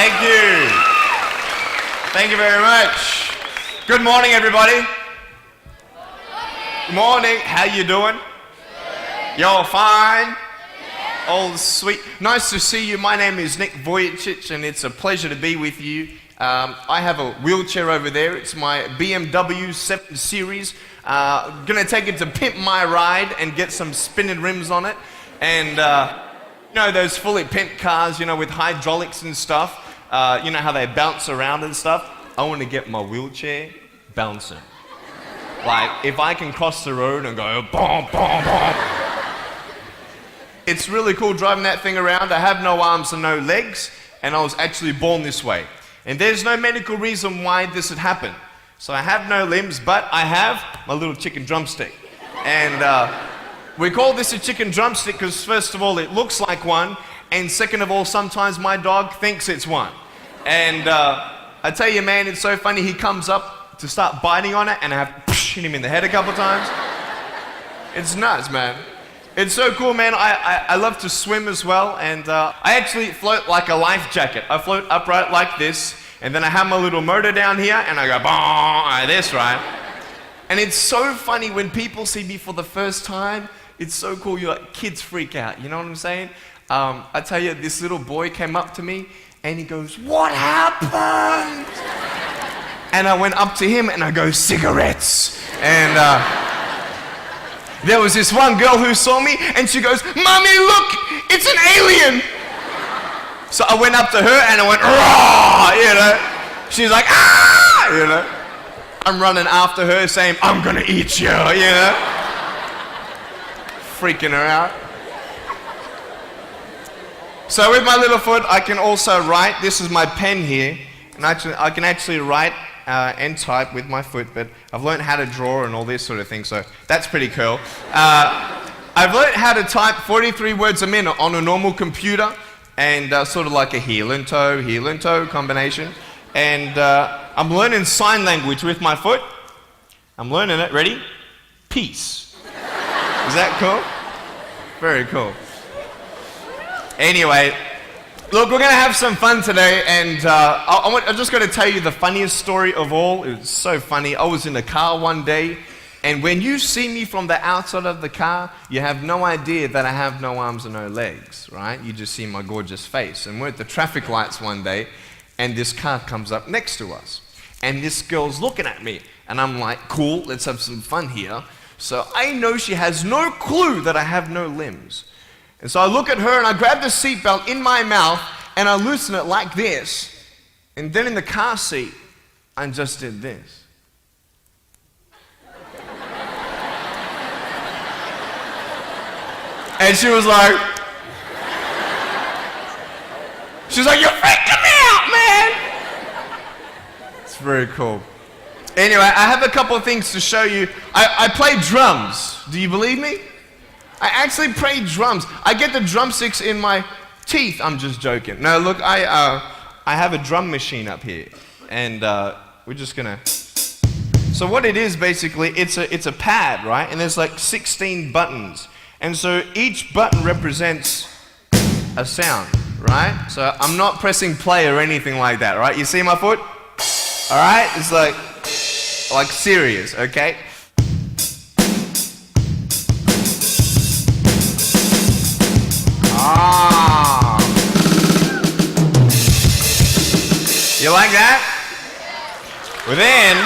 Thank you. Thank you very much. Good morning, everybody. Good morning. How you doing? Y'all fine? All sweet. Nice to see you. My name is Nick Vujicic, and it's a pleasure to be with you. I have a wheelchair over there. It's my BMW 7 Series. Gonna take it to pimp my ride and get some spinning rims on it. And you know those fully pimped cars, you know, with hydraulics and stuff. You know how they bounce around and stuff. I want to get my wheelchair bouncing. Like, if I can cross the road and go, boom, boom, boom. It's really cool driving that thing around. I have no arms and no legs, and I was actually born this way. And there's no medical reason why this had happened. So I have no limbs, but I have my little chicken drumstick. And we call this a chicken drumstick because first of all, it looks like one, and second of all, sometimes my dog thinks it's one. And I tell you, man, it's so funny. He comes up to start biting on it, and I have to hit him in the head a couple times. It's nuts, man. It's so cool, man. I love to swim as well, and I actually float like a life jacket. I float upright like this, and then I have my little motor down here, and I go boom, like this, right? And it's so funny when people see me for the first time. It's so cool. You're like, kids freak out. You know what I'm saying? I tell you, this little boy came up to me, and he goes, "What happened?" And I went up to him and I go, "Cigarettes." And there was this one girl who saw me and she goes, "Mommy, look, it's an alien." So I went up to her and I went, "Raw," you know. She's like, "Ah," you know. I'm running after her saying, "I'm gonna eat you," you know. Freaking her out. So with my little foot, I can also write. This is my pen here. And I can actually write and type with my foot, but I've learned how to draw and all this sort of thing, so that's pretty cool. I've learned how to type 43 words a minute on a normal computer, and sort of like a heel and toe combination. And I'm learning sign language with my foot. I'm learning it. Ready? Peace. Is that cool? Very cool. Anyway, look, we're going to have some fun today, and I'm just going to tell you the funniest story of all. It was so funny. I was in a car one day, and when you see me from the outside of the car, you have no idea that I have no arms and no legs, right? You just see my gorgeous face. And we're at the traffic lights one day, and this car comes up next to us. And this girl's looking at me, and I'm like, cool, let's have some fun here. So I know she has no clue that I have no limbs. And so I look at her and I grab the seatbelt in my mouth and I loosen it like this. And then in the car seat, I just did this. And she was like, "You're freaking me out, man." It's very cool. Anyway, I have a couple of things to show you. I play drums. Do you believe me? I actually play drums. I get the drumsticks in my teeth. I'm just joking. No, look, I have a drum machine up here, and we're just gonna. So what it is basically, it's a pad, right? And there's like 16 buttons, and so each button represents a sound, right? So I'm not pressing play or anything like that, right? You see my foot? All right, it's like serious, okay? Ah. You like that? Well then,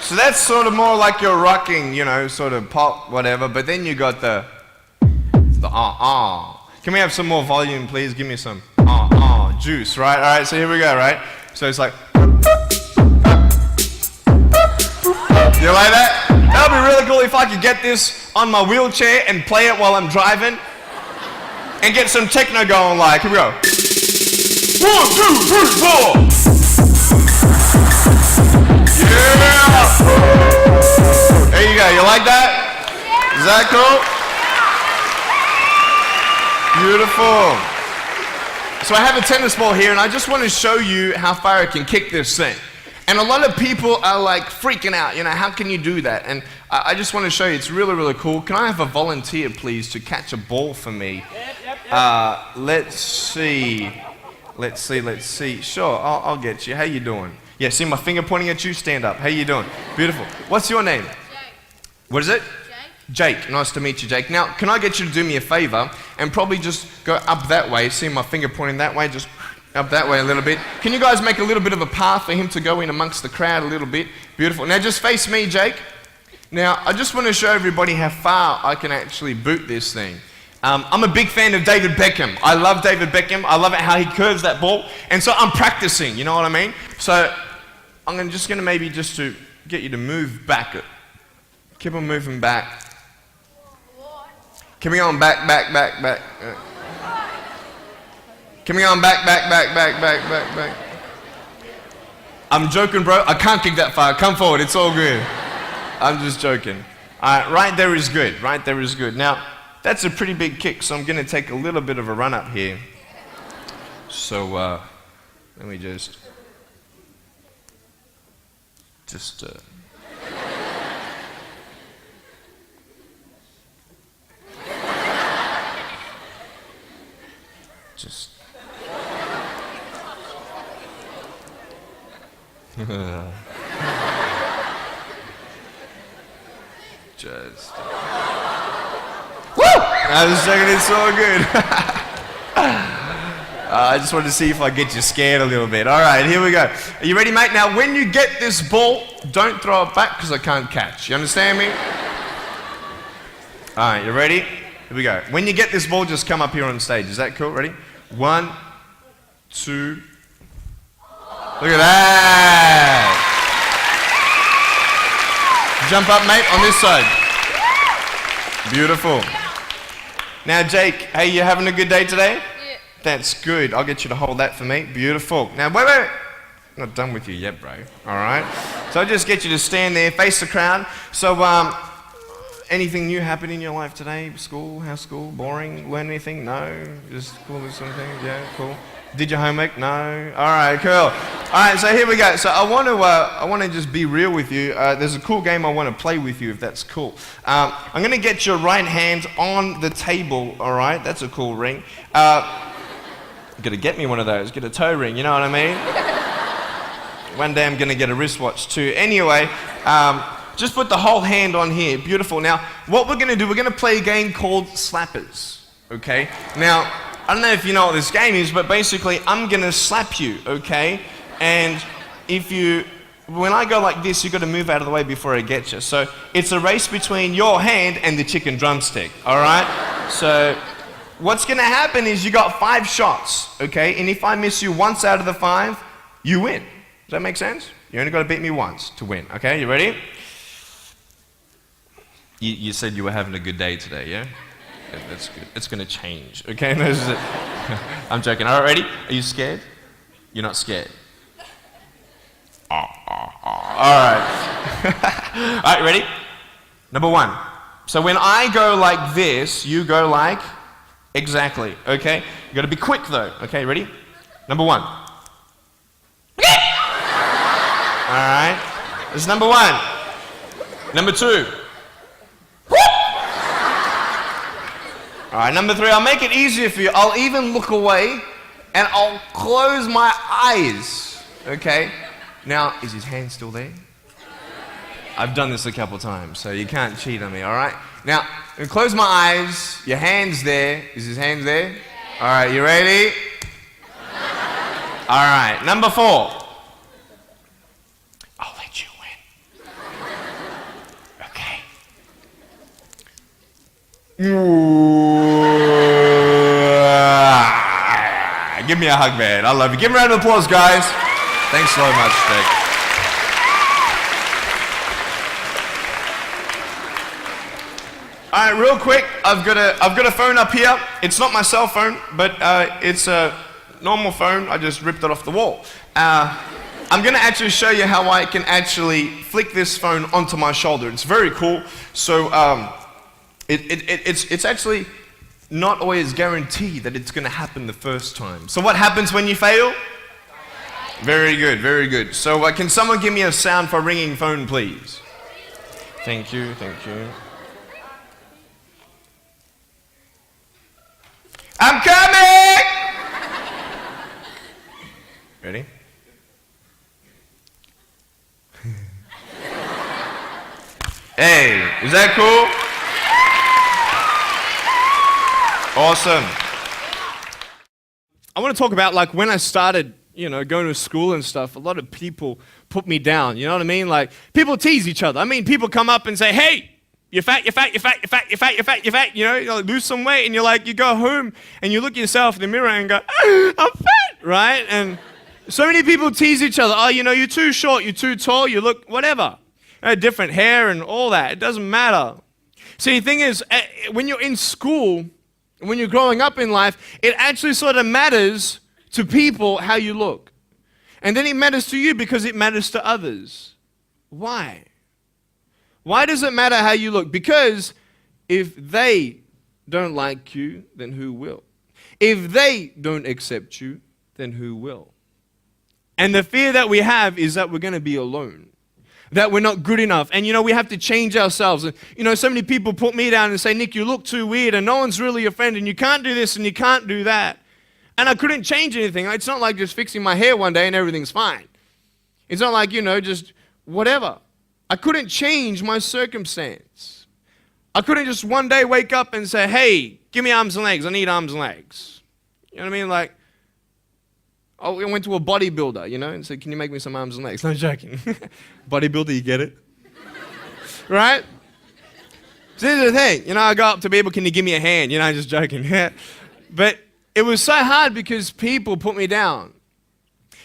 so that's sort of more like your rocking, you know, sort of pop, whatever, but then you got the Can we have some more volume, please? Give me some juice, right? All right, so here we go, right? So it's like, you like that? That would be really cool if I could get this on my wheelchair and play it while I'm driving and get some techno going like, here we go. 1, 2, 3, 4. Yeah! There you go, you like that? Is that cool? Beautiful. So I have a tennis ball here and I just want to show you how far I can kick this thing. And a lot of people are like freaking out, you know, how can you do that? And I just want to show you, it's really, really cool. Can I have a volunteer, please, to catch a ball for me? Yep. Let's see. Let's see. Sure, I'll get you. How you doing? Yeah, see my finger pointing at you? Stand up. How you doing? Beautiful. What's your name? Jake. What is it? Jake. Jake. Nice to meet you, Jake. Now, can I get you to do me a favor and probably just go up that way? See my finger pointing that way? Just up that way a little bit. Can you guys make a little bit of a path for him to go in amongst the crowd a little bit? Beautiful. Now, just face me, Jake. Now, I just want to show everybody how far I can actually boot this thing. I'm a big fan of David Beckham. I love David Beckham. I love it how he curves that ball. And so I'm practicing, you know what I mean? So I'm just going to maybe just to get you to move back. Keep on moving back. Keep on back. Keep on back. I'm joking, bro. I can't kick that far. Come forward. It's all good. I'm just joking. Right there is good. Right there is good. Now, that's a pretty big kick, so I'm going to take a little bit of a run up here. So, let me just Woo! I was checking, it's so good. I just wanted to see if I get you scared a little bit. All right, here we go. Are you ready, mate? Now, when you get this ball, don't throw it back because I can't catch. You understand me? All right, you ready? Here we go. When you get this ball, just come up here on stage. Is that cool? Ready? 1, 2. Look at that. Jump up, mate, on this side. Beautiful. Now, Jake, hey, you having a good day today? Yeah. That's good. I'll get you to hold that for me. Beautiful. Now, wait. I'm not done with you yet, bro. All right? So I'll just get you to stand there, face the crowd. So, anything new happen in your life today? School? How's school? Boring? Learn anything? No? Just cool with something? Yeah, cool. Did your homework? No? All right, cool. All right, so here we go. So I want to just be real with you. There's a cool game I want to play with you, if that's cool. I'm going to get your right hand on the table, all right? That's a cool ring. Got to get me one of those. Get a toe ring, you know what I mean? One day I'm going to get a wristwatch too. Anyway, just put the whole hand on here. Beautiful. Now, what we're going to do, we're going to play a game called Slappers, okay? Now, I don't know if you know what this game is, but basically I'm going to slap you, okay? And when I go like this, you've got to move out of the way before I get you. So it's a race between your hand and the chicken drumstick, all right? So what's going to happen is you got 5 shots, okay? And if I miss you once out of the 5, you win. Does that make sense? You only got to beat me once to win, okay? You ready? You said you were having a good day today, yeah? Yeah, that's good. It's going to change, okay? No, I'm joking. All right, ready? Are you scared? You're not scared. All right. All right, ready? Number 1. So when I go like this, you go like exactly, okay? You got to be quick though, okay? Ready? Number 1. All right. This is number 1. Number 2. All right, number 3, I'll make it easier for you. I'll even look away and I'll close my eyes, okay? Now, is his hand still there? I've done this a couple times, so you can't cheat on me, all right? Now, I'm close my eyes, your hand's there. Is his hand there? All right, you ready? All right, number 4. I'll let you win. Okay. Give me a hug, man. I love you. Give him a round of applause, guys. Thanks so much, Jake. All right, real quick, I've got a phone up here. It's not my cell phone, but it's a normal phone. I just ripped it off the wall. I'm going to actually show you how I can actually flick this phone onto my shoulder. It's very cool. So it's actually not always guaranteed that it's going to happen the first time. So what happens when you fail? Very good, very good. So can someone give me a sound for a ringing phone, please? Thank you, thank you. I'm coming! Ready? Hey, is that cool? Awesome. I want to talk about like when I started, going to school and stuff, a lot of people put me down, you know what I mean? Like people tease each other. I mean, people come up and say, hey, you're fat, you're fat, you're fat, you're fat, you're fat, you're fat, you're fat, you like, lose some weight, and you're like, you go home and you look at yourself in the mirror and go, I'm fat, right? And so many people tease each other. Oh, you're too short, you're too tall, you look whatever. Different hair and all that. It doesn't matter. See, the thing is, when you're in school, when you're growing up in life, it actually sort of matters to people how you look. And then it matters to you because it matters to others. Why? Why does it matter how you look? Because if they don't like you, then who will? If they don't accept you, then who will? And the fear that we have is that we're going to be alone, that we're not good enough. And we have to change ourselves. And so many people put me down and say, Nick, you look too weird and no one's really your friend and you can't do this and you can't do that. And I couldn't change anything. It's not like just fixing my hair one day and everything's fine. It's not like, just whatever. I couldn't change my circumstance. I couldn't just one day wake up and say, hey, give me arms and legs. I need arms and legs. You know what I mean? Like, I went to a bodybuilder, and said, can you make me some arms and legs? No, joking. Bodybuilder, you get it? Right? So here's the thing. I go up to people, can you give me a hand? Just joking. But it was so hard because people put me down.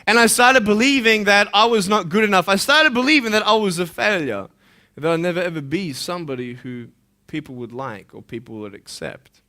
And I started believing that I was not good enough. I started believing that I was a failure. That I'd never ever be somebody who people would like or people would accept.